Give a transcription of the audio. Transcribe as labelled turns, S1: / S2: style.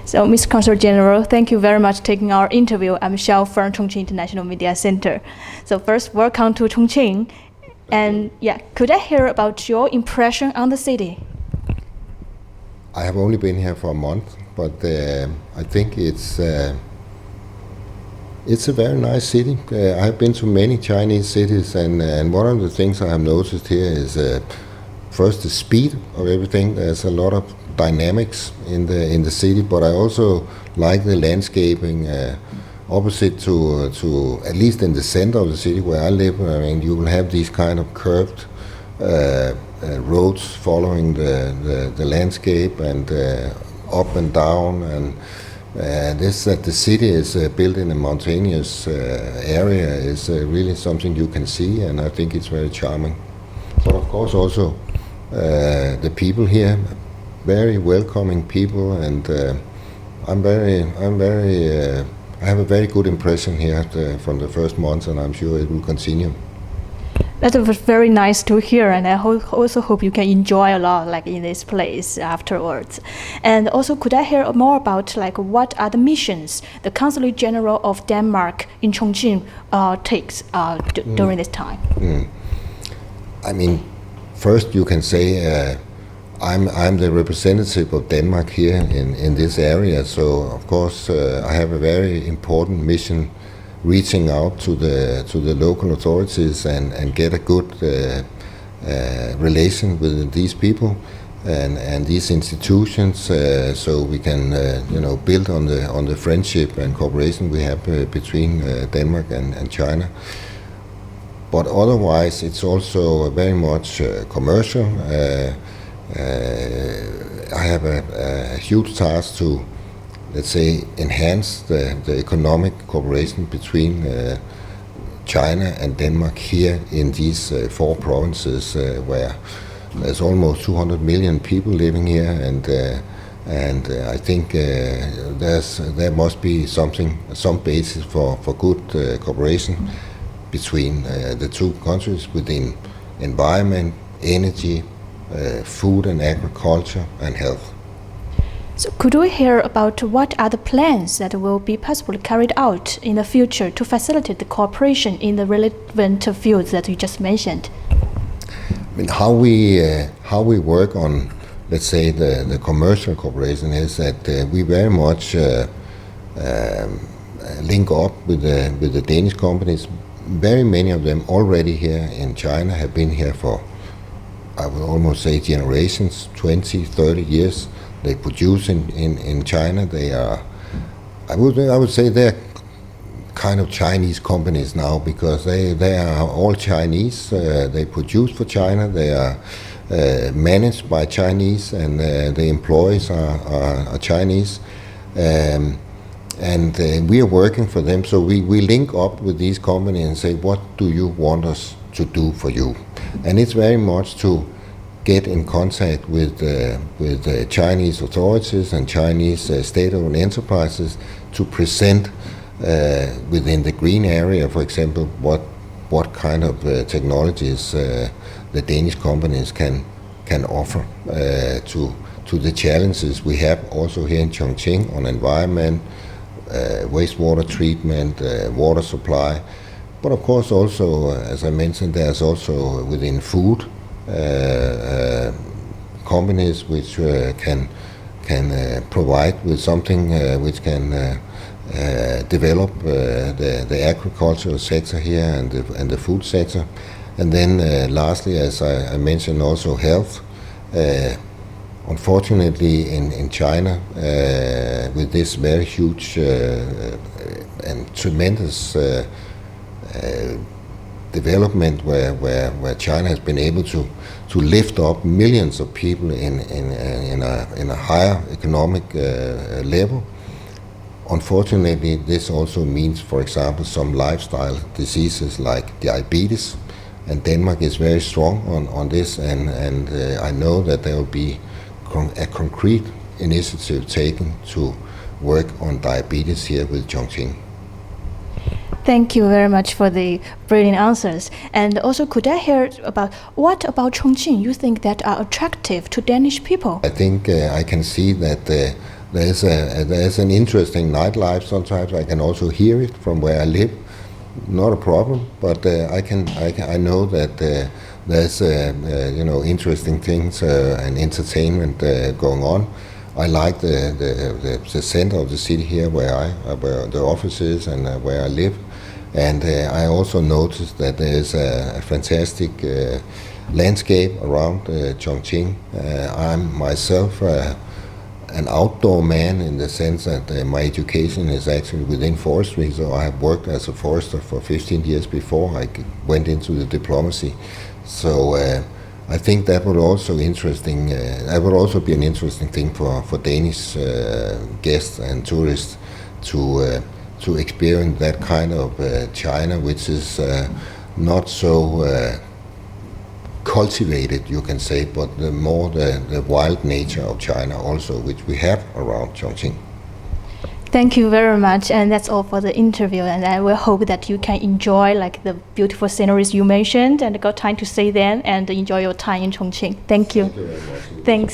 S1: So, Mr. Consul General, thank you very much for taking our interview. I'm Xiao from Chongqing International Media Center. So first, welcome to Chongqing. And could I hear about your impression on the city?
S2: I have only been here for a month, but I think it's a very nice city. I have been to many Chinese cities, and one of the things I have noticed here is first the speed of everything. There's a lot of dynamics in the city, but I also like the landscaping opposite to at least in the center of the city where I live. I mean, you will have these kind of curved roads following the landscape and up and down, and that the city is built in a mountainous area is really something you can see, and I think it's very charming. But of course also the people here, very welcoming people, and I have a very good impression here from the first month, and I'm sure it will continue.
S1: That was very nice to hear, and I also hope you can enjoy a lot like in this place afterwards. And also, could I hear more about like what are the missions the Consul General of Denmark in Chongqing takes during this time?
S2: I mean, first you can say I'm the representative of Denmark here in this area, so of course I have a very important mission, reaching out to the local authorities and get a good relation with these people and these institutions, so we can build on the friendship and cooperation we have between Denmark and China. But otherwise, it's also very much commercial. I have a huge task to, let's say, enhance the economic cooperation between China and Denmark here in these four provinces where there's almost 200 million people living here, and I think there must be some basis for good cooperation between the two countries within environment, energy, food and agriculture, and health.
S1: So could we hear about what are the plans that will be possibly carried out in the future to facilitate the cooperation in the relevant fields that you just mentioned?
S2: I mean, how we work on, let's say, the commercial cooperation is that we very much link up with the Danish companies. Very many of them already here in China have been here for, I would almost say, generations, 20, 30 years. They produce in China. They are, I would say they're kind of Chinese companies now, because they are all Chinese. They produce for China. They are managed by Chinese, and the employees are Chinese. And we are working for them, so we link up with these companies and say, what do you want us to do for you? And it's very much to get in contact with Chinese authorities and Chinese state-owned enterprises to present within the green area, for example, what kind of technologies the Danish companies can offer to the challenges we have also here in Chongqing on environment, wastewater treatment, water supply. But of course also, as I mentioned, there's also within food companies which can provide with something which can develop the agricultural sector here and the food sector. And then lastly, as I mentioned, also health. Unfortunately, in China, with this very huge and tremendous development where China has been able to lift up millions of people in a higher economic level. Unfortunately, this also means, for example, some lifestyle diseases like diabetes, and Denmark is very strong on this, and I know that there will be a concrete initiative taken to work on diabetes here with Chongqing.
S1: Thank you very much for the brilliant answers. And also, could I hear what about Chongqing you think that are attractive to Danish people?
S2: I think I can see that there's an interesting nightlife. Sometimes I can also hear it from where I live. Not a problem, but I know that there's interesting things and entertainment going on. I like the center of the city here, where the office is and where I live, and I also noticed that there's a fantastic landscape around Chongqing. I'm myself an outdoor man, in the sense that my education is actually within forestry, so I have worked as a forester for 15 years before I went into the diplomacy. So I think that would also interesting. That would also be an interesting thing for Danish guests and tourists to experience that kind of China, which is not so cultivated, you can say, but the wild nature of China also, which we have around Chongqing.
S1: Thank you very much, and that's all for the interview. And I will hope that you can enjoy like the beautiful sceneries you mentioned, and got time to stay there and enjoy your time in Chongqing. Thank you.
S2: Thank you very much.
S1: Thanks.